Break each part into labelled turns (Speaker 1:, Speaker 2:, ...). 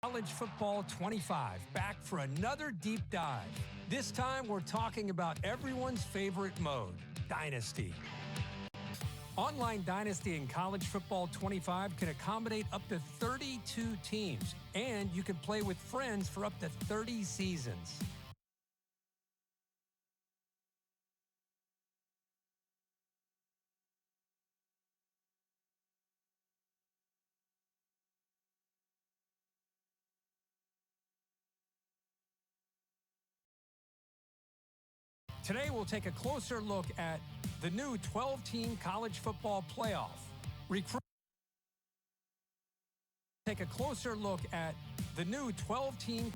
Speaker 1: College Football 25, back for another deep dive. This time we're talking about everyone's favorite mode, Dynasty. Online Dynasty in College Football 25 can accommodate up to 32 teams, and you can play with friends for up to 30 seasons. Today, we'll take a closer look at the new 12-team college football playoff. Take a closer look at the new 12-team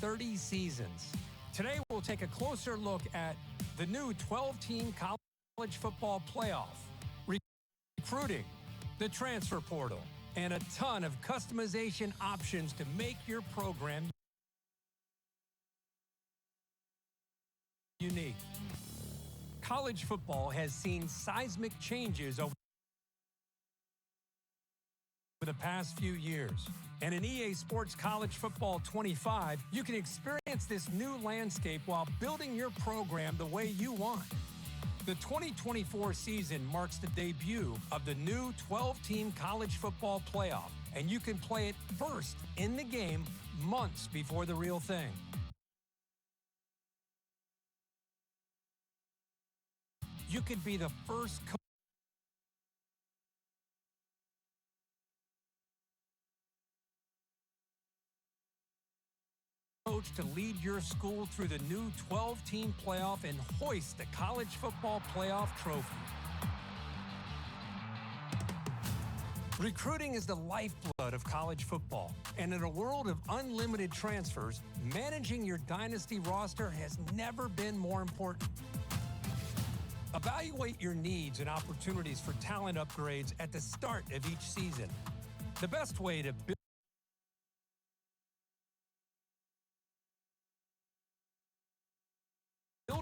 Speaker 1: 30 seasons. Today, we'll take a closer look at the new 12-team college football playoff, recruiting, the transfer portal, and a ton of customization options to make your program unique. College football has seen seismic changes over the past few years. And in EA Sports College Football 25, you can experience this new landscape while building your program the way you want. The 2024 season marks the debut of the new 12-team college football playoff, and you can play it first in the game months before the real thing. You could be the first coach to lead your school through the new 12-team playoff and hoist the college football playoff trophy. Recruiting is the lifeblood of college football, and in a world of unlimited transfers, managing your dynasty roster has never been more important. Evaluate your needs and opportunities for talent upgrades at the start of each season. The best way to build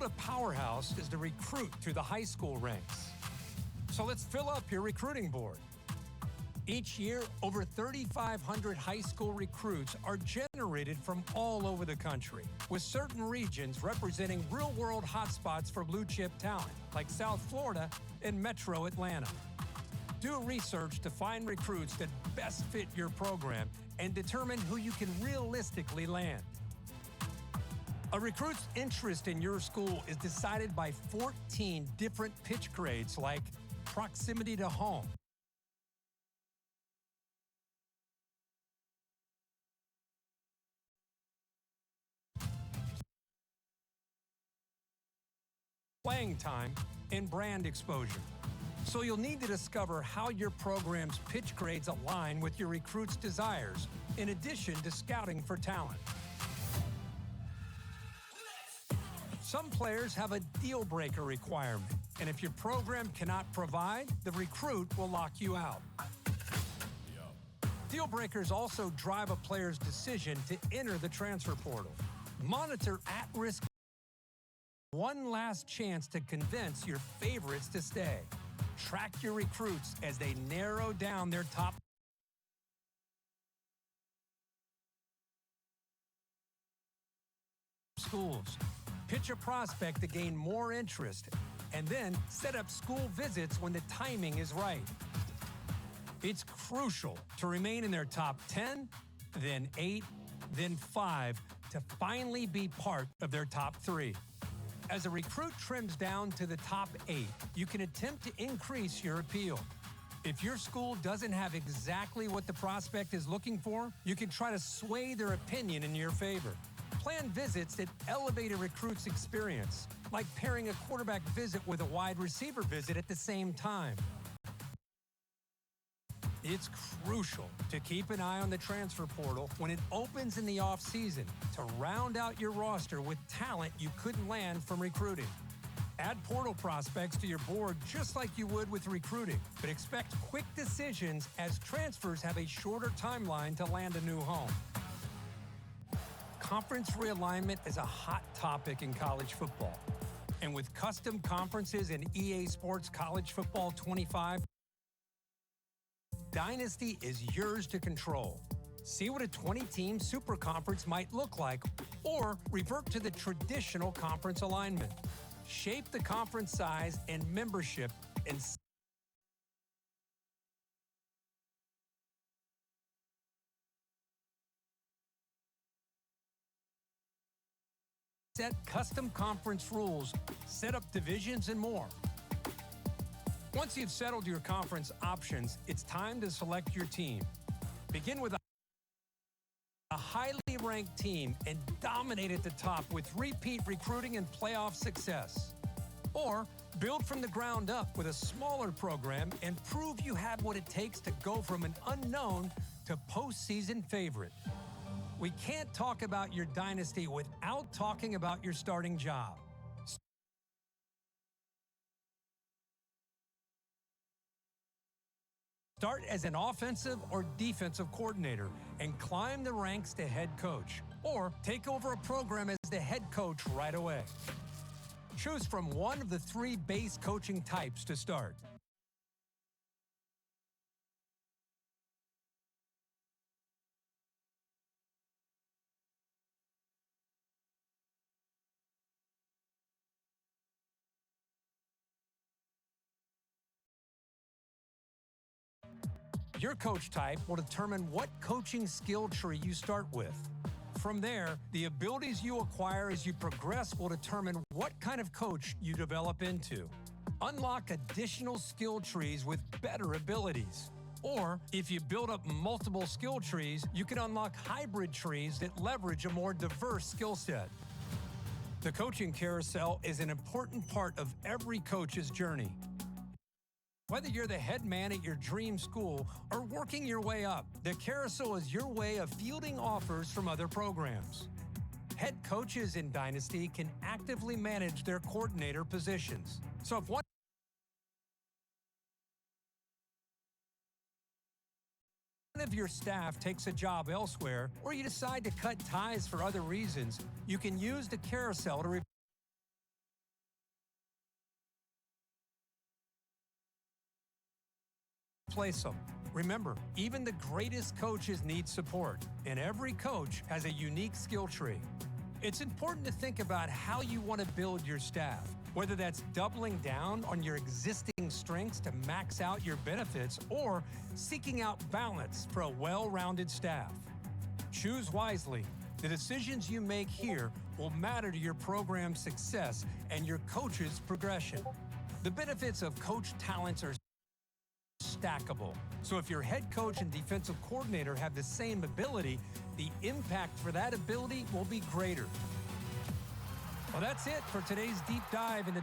Speaker 1: a powerhouse is to recruit through the high school ranks. So let's fill up your recruiting board. Each year, over 3,500 high school recruits are generated from all over the country, with certain regions representing real-world hotspots for blue-chip talent, like South Florida and Metro Atlanta. Do research to find recruits that best fit your program and determine who you can realistically land. A recruit's interest in your school is decided by 14 different pitch grades like proximity to home, playing time, and brand exposure. So you'll need to discover how your program's pitch grades align with your recruit's desires, in addition to scouting for talent. Some players have a deal-breaker requirement, and if your program cannot provide, the recruit will lock you out. Deal breakers also drive a player's decision to enter the transfer portal. Monitor at-risk. One last chance to convince your favorites to stay. Track your recruits as they narrow down their top schools. Pitch a prospect to gain more interest, and then set up school visits when the timing is right. It's crucial to remain in their top 10, then 8, then 5, to finally be part of their top 3. As a recruit trims down to the top 8, you can attempt to increase your appeal. If your school doesn't have exactly what the prospect is looking for, you can try to sway their opinion in your favor. Plan visits that elevate a recruit's experience, like pairing a quarterback visit with a wide receiver visit at the same time. It's crucial to keep an eye on the transfer portal when it opens in the offseason to round out your roster with talent you couldn't land from recruiting. Add portal prospects to your board just like you would with recruiting, but expect quick decisions as transfers have a shorter timeline to land a new home. Conference realignment is a hot topic in college football. And with custom conferences in EA Sports College Football 25, Dynasty is yours to control. See what a 20-team super conference might look like, or revert to the traditional conference alignment. Shape the conference size and membership and set custom conference rules, set up divisions, and more. Once you've settled your conference options, it's time to select your team. Begin with a highly ranked team and dominate at the top with repeat recruiting and playoff success. Or build from the ground up with a smaller program and prove you have what it takes to go from an unknown to postseason favorite. We can't talk about your dynasty without talking about your starting job. Start as an offensive or defensive coordinator and climb the ranks to head coach, or take over a program as the head coach right away. Choose from one of the 3 base coaching types to start. Your coach type will determine what coaching skill tree you start with. From there, the abilities you acquire as you progress will determine what kind of coach you develop into. Unlock additional skill trees with better abilities. Or, if you build up multiple skill trees, you can unlock hybrid trees that leverage a more diverse skill set. The coaching carousel is an important part of every coach's journey. Whether you're the head man at your dream school or working your way up, the carousel is your way of fielding offers from other programs. Head coaches in Dynasty can actively manage their coordinator positions. So if one of your staff takes a job elsewhere, or you decide to cut ties for other reasons, you can use the carousel to replace them. Remember, even the greatest coaches need support, and every coach has a unique skill tree. It's important to think about how you want to build your staff, whether that's doubling down on your existing strengths to max out your benefits or seeking out balance for a well-rounded staff. Choose wisely. The decisions you make here will matter to your program's success and your coach's progression. The benefits of coach talents are stackable. So if your head coach and defensive coordinator have the same ability, the impact for that ability will be greater. Well, that's it for today's deep dive into